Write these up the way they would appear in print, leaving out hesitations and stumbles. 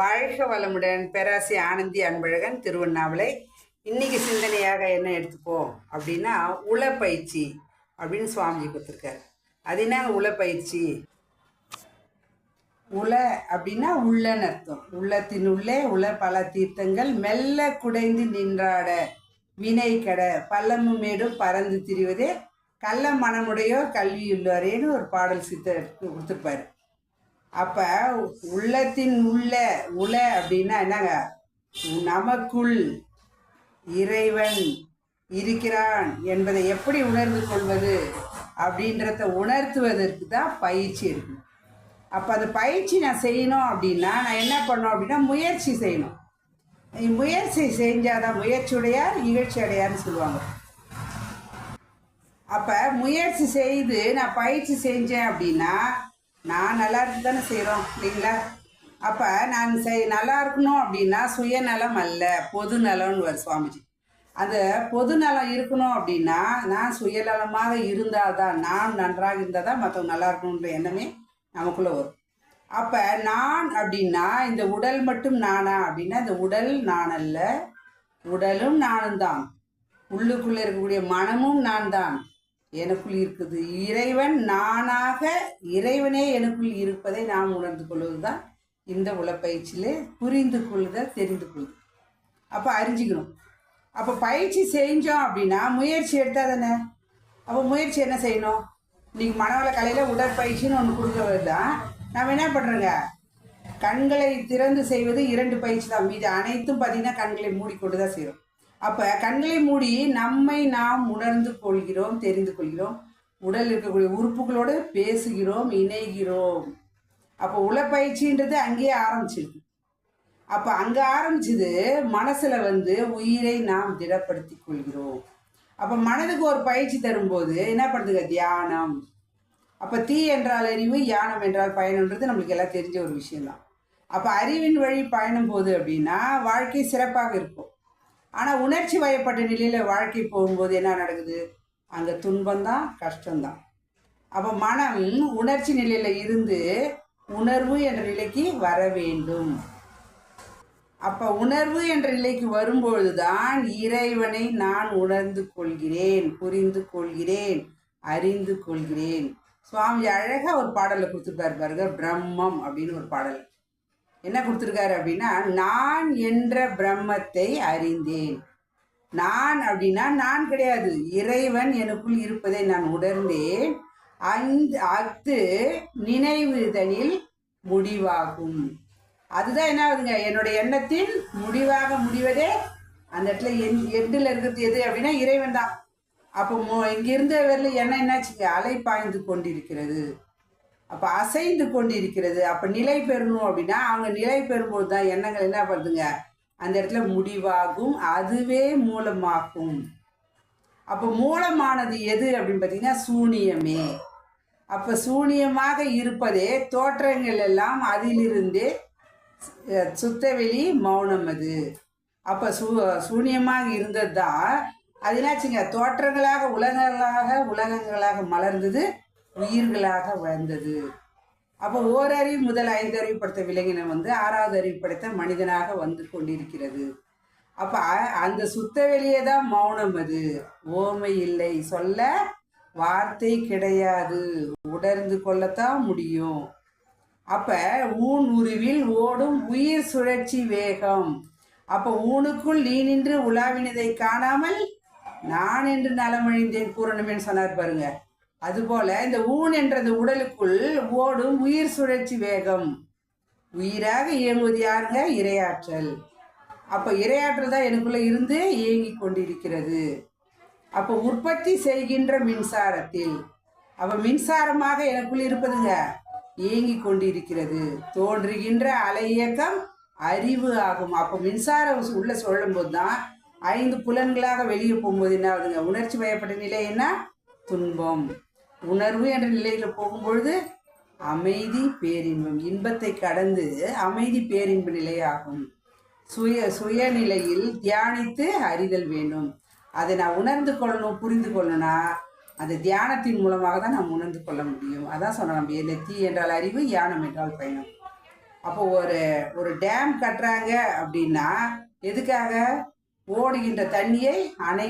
வாழ்க வளமுடன். பேராசி ஆனந்தி அன்பழகன், திருவண்ணாமலை. இன்னைக்கு சிந்தனையாக என்ன எடுத்துப்போம் அப்படின்னா, உளப்பயிற்சி அப்படின்னு சுவாமிஜி கொடுத்துருக்காரு. அது என்ன உளப்பயிற்சி? உள அப்படின்னா உள்ளன்னு அர்த்தம். உள்ளத்தின் உள்ளே உள பல தீர்த்தங்கள் மெல்ல குடைந்து நின்றாட வினை கெட பள்ளமும் மேடும் பறந்து திரிவதே கள்ள மனமுடையோ கல்வியுள்ளவரேன்னு ஒரு பாடல் கொடுத்துருப்பாரு. அப்போ உள்ளத்தின் உள அப்படின்னா என்னங்க, நமக்குள் இறைவன் இருக்கிறான் என்பதை எப்படி உணர்ந்து கொள்வது அப்படின்றத உணர்த்துவதற்கு தான் பயிற்சி எடுக்கணும். அப்போ அந்த பயிற்சி நான் செய்யணும் அப்படின்னா நான் என்ன பண்ணணும் அப்படின்னா முயற்சி செய்யணும். முயற்சி செஞ்சாதான் முயற்சியுடையார் இகழ்ச்சி அடையார்னு சொல்லுவாங்க. அப்போ முயற்சி செய்து நான் பயிற்சி செஞ்சேன் அப்படின்னா நான் நல்லா இருக்கு தானே செய்கிறோம் இல்லைங்களா? அப்போ நான் நல்லா இருக்கணும் அப்படின்னா சுயநலம் அல்ல, பொது நலம்னு வரும் சுவாமிஜி. அந்த பொது நலம் இருக்கணும் அப்படின்னா நான் சுயநலமாக இருந்தால் தான், நான் நன்றாக இருந்தால் தான் மற்றவங்க நல்லா இருக்கணுன்ற எண்ணமே நமக்குள்ளே வரும். அப்போ நான் அப்படின்னா இந்த உடல் மட்டும் நானா அப்படின்னா இந்த உடல் நான் அல்ல, உடலும் நானும் தான். உள்ளுக்குள்ளே இருக்கக்கூடிய மனமும் நான் தான், எனக்குள் இருக்குது. இறைவன் நானாக, இறைவனே எனக்குள் இருப்பதை நாம் உணர்ந்து கொள்வது தான் இந்த உளப்பயிற்சியில் புரிந்து கொள்ளுதல், தெரிந்து கொள்ளுதல். அப்போ அறிஞ்சிக்கணும். அப்போ பயிற்சி செஞ்சோம் அப்படின்னா முயற்சி எடுத்தால் தானே. அப்போ முயற்சி என்ன செய்யணும்? இன்றைக்கி மனவள கலையில் உடற்பயிற்சின்னு ஒன்று கொடுக்கறது தான். நம்ம என்ன பண்ணுறோங்க, கண்களை திறந்து செய்வது 2 பயிற்சி தான். மீது அனைத்தும் பார்த்திங்கன்னா கண்களை மூடிக்கொண்டு தான் செய்கிறோம். அப்போ கண்களை மூடி நம்மை நாம் உணர்ந்து கொள்கிறோம், தெரிந்து கொள்கிறோம். உடல் இருக்கக்கூடிய உறுப்புகளோடு பேசுகிறோம், இணைகிறோம். அப்போ உளப்பயிற்சின்றது அங்கேயே ஆரம்பிச்சிருக்கு. அப்போ அங்கே ஆரம்பிச்சது மனசில் உயிரை நாம் திடப்படுத்தி கொள்கிறோம். அப்போ மனதுக்கு ஒரு பயிற்சி தரும்போது என்ன பண்ணுதுங்க, தியானம். அப்போ தீ என்றால் அறிவு, யானம் என்றால் பயணம்ன்றது நம்மளுக்கு எல்லாம் தெரிஞ்ச ஒரு விஷயம்தான். அப்போ அறிவின் வழி பயணம் போகுது அப்படின்னா வாழ்க்கை சிறப்பாக இருக்கும். ஆனால் உணர்ச்சி வயப்பட்ட நிலையில் வாழ்க்கை போகும்போது என்ன நடக்குது, அங்கே துன்பம்தான், கஷ்டம்தான். அப்போ மனம் உணர்ச்சி நிலையில் இருந்து உணர்வு என்ற நிலைக்கு வர வேண்டும். அப்போ உணர்வு என்ற நிலைக்கு வரும்பொழுது தான் இறைவனை நான் உணர்ந்து கொள்கிறேன், புரிந்து கொள்கிறேன், அறிந்து கொள்கிறேன். சுவாமி அழகாக ஒரு பாடலை கொடுத்துருக்காரு பாருங்க, பிரம்மம் அப்படின்னு ஒரு பாடல். என்ன கொடுத்துருக்காரு அப்படின்னா, நான் என்ற பிரம்மத்தை அறிந்தேன். நான் அப்படின்னா நான் கிடையாது, இறைவன் எனக்குள் இருப்பதை நான் உணர்ந்தேன். அது நினைவுதனில் முடிவாகும். அதுதான் என்ன ஆகுதுங்க, என்னுடைய எண்ணத்தின் முடிவாக முடிவதே அந்த இடத்துல எண்டில் இருக்கிறது எது அப்படின்னா இறைவன் தான். அப்போ இங்கிருந்த வரல எண்ணம் என்னாச்சுங்க, அலை பாய்ந்து கொண்டிருக்கிறது. அப்போ அசைந்து கொண்டு இருக்கிறது. அப்போ நிலை பெறணும் அப்படின்னா அவங்க நிலை பெறும்போது தான் எண்ணங்கள் என்ன பண்ணுதுங்க, அந்த இடத்துல முடிவாகும், அதுவே மூலமாகும். அப்போ மூலமானது எது அப்படின்னு பார்த்தீங்கன்னா சூனியமே. அப்போ சூனியமாக இருப்பதே தோற்றங்கள் எல்லாம் அதிலிருந்தே சுத்தவெளி மௌனம் அது. அப்போ சூனியமாக இருந்தது தான் அது என்னாச்சுங்க, தோற்றங்களாக உலகங்களாக மலர்ந்தது, உயிர்களாக வந்தது. அப்போ ஓரறிவு முதல் 5 அறிவு படைத்த விலங்கினம் 6வது அறிவு படைத்த மனிதனாக வந்து கொண்டிருக்கிறது. அப்போ அந்த சுத்த வெளியே தான் மௌனம் அது. ஓமை இல்லை, சொல்ல வார்த்தை கிடையாது, உணர்ந்து கொள்ளத்தான் முடியும். அப்போ ஊன் உருவில் ஓடும் உயிர் சுழற்சி வேகம். அப்போ ஊனுக்குள் நீ நின்று உலாவினதை காணாமல் நான் என்று நலமழிந்தேன் பூரணமேன்னு சொன்னார் பாருங்க. அதுபோல் இந்த ஊன் என்ற இந்த உடலுக்குள் ஓடும் உயிர் சுழற்சி வேகம். உயிராக இயங்குவது யாருங்க, இரையாற்றல். அப்போ இரையாற்றல் தான் எனக்குள்ளே இருந்து இயங்கி கொண்டிருக்கிறது. அப்போ உற்பத்தி செய்கின்ற மின்சாரத்தில், அப்போ மின்சாரமாக எனக்குள்ள இருப்பதுங்க இயங்கி கொண்டிருக்கிறது. தோன்றுகின்ற அலை இயக்கம் அறிவு ஆகும். அப்போ மின்சாரம் உள்ள சொல்லும் போது தான் 5 புலன்களாக வெளியே போகும்போது என்ன ஆகுதுங்க, உணர்ச்சி வயப்பட்ட நிலை என்ன, துன்பம். உணர்வு என்ற நிலையில் போகும்பொழுது அமைதி பேரின்பம், இன்பத்தை கடந்து அமைதி பேரின்ப நிலையாகும். சுயநிலையில் தியானித்து அறிதல் வேண்டும். அதை நான் உணர்ந்து கொள்ளணும், புரிந்து கொள்ளணும்னா அந்த தியானத்தின் மூலமாக தான் நாம் உணர்ந்து கொள்ள முடியும். அதான் சொன்னோம், நம்ம தீ என்றால் அறிவு, யானம் என்றால் பயணம். அப்போ ஒரு ஒரு டேம் கட்டுறாங்க அப்படின்னா எதுக்காக? ஓடுகின்ற தண்ணியை அணை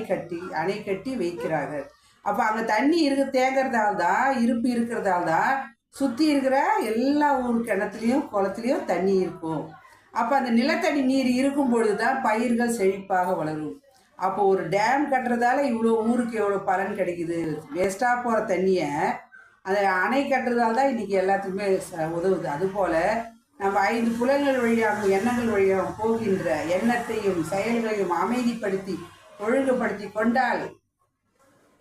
கட்டி வைக்கிறார்கள். அப்போ அங்கே தண்ணி தேங்கிறதால தான், இருப்பு இருக்கிறதால தான் சுற்றி இருக்கிற எல்லா ஊர் கிணத்துலையும் குளத்துலையும் தண்ணி இருக்கும். அப்போ அந்த நிலத்தடி நீர் இருக்கும் பொழுது தான் பயிர்கள் செழிப்பாக வளரும். அப்போ ஒரு டேம் கட்டுறதால இவ்வளோ ஊருக்கு எவ்வளோ பலன் கிடைக்குது. வேஸ்ட்டாக போகிற தண்ணியை அந்த அணை கட்டுறதால தான் இன்றைக்கி எல்லாத்துக்குமே உதவுது. அதுபோல் நம்ம 5 புலன்கள் வழியாகவும் எண்ணங்கள் வழியாகவும் போகின்ற எண்ணத்தையும் செயல்களையும் அமைதிப்படுத்தி ஒழுங்குபடுத்தி கொண்டால்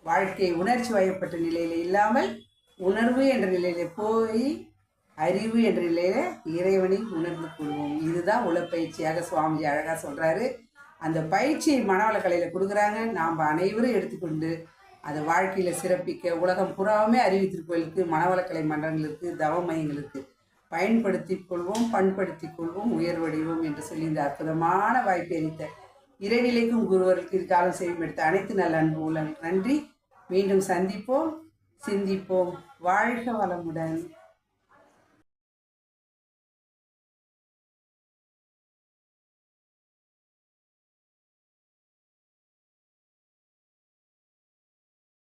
வாழ்க்கை உணர்ச்சி வயப்பட்ட நிலையில் இல்லாமல் உணர்வு என்ற நிலையில போய் அறிவு என்ற நிலையில இறைவனை உணர்ந்து கொள்வோம். இதுதான் உளப்பயிற்சியாக சுவாமிஜி அழகாக சொல்கிறாரு. அந்த பயிற்சியை மனவளக்கலையில் கொடுக்குறாங்க. நாம் அனைவரும் எடுத்துக்கொண்டு அதை வாழ்க்கையில் சிறப்பிக்க உலகம் புறாமே அறிவு திருக்கோயிலுக்கு, மனவளக்கலை மன்றங்களுக்கு, தவ மையங்களுக்கு பயன்படுத்தி கொள்வோம், பண்படுத்தி கொள்வோம், உயர்வடைவோம் என்று சொல்லி இந்த அற்புதமான வாய்ப்பை அளித்த இறைநிலைக்கும் குருவருக்கு இதுக்காலம் செய்யும் எடுத்த அனைத்து நல்ல அன்பு உள்ளம் நன்றி. மீண்டும் சந்திப்போம், சிந்திப்போம். வாழ்க வளமுடன்.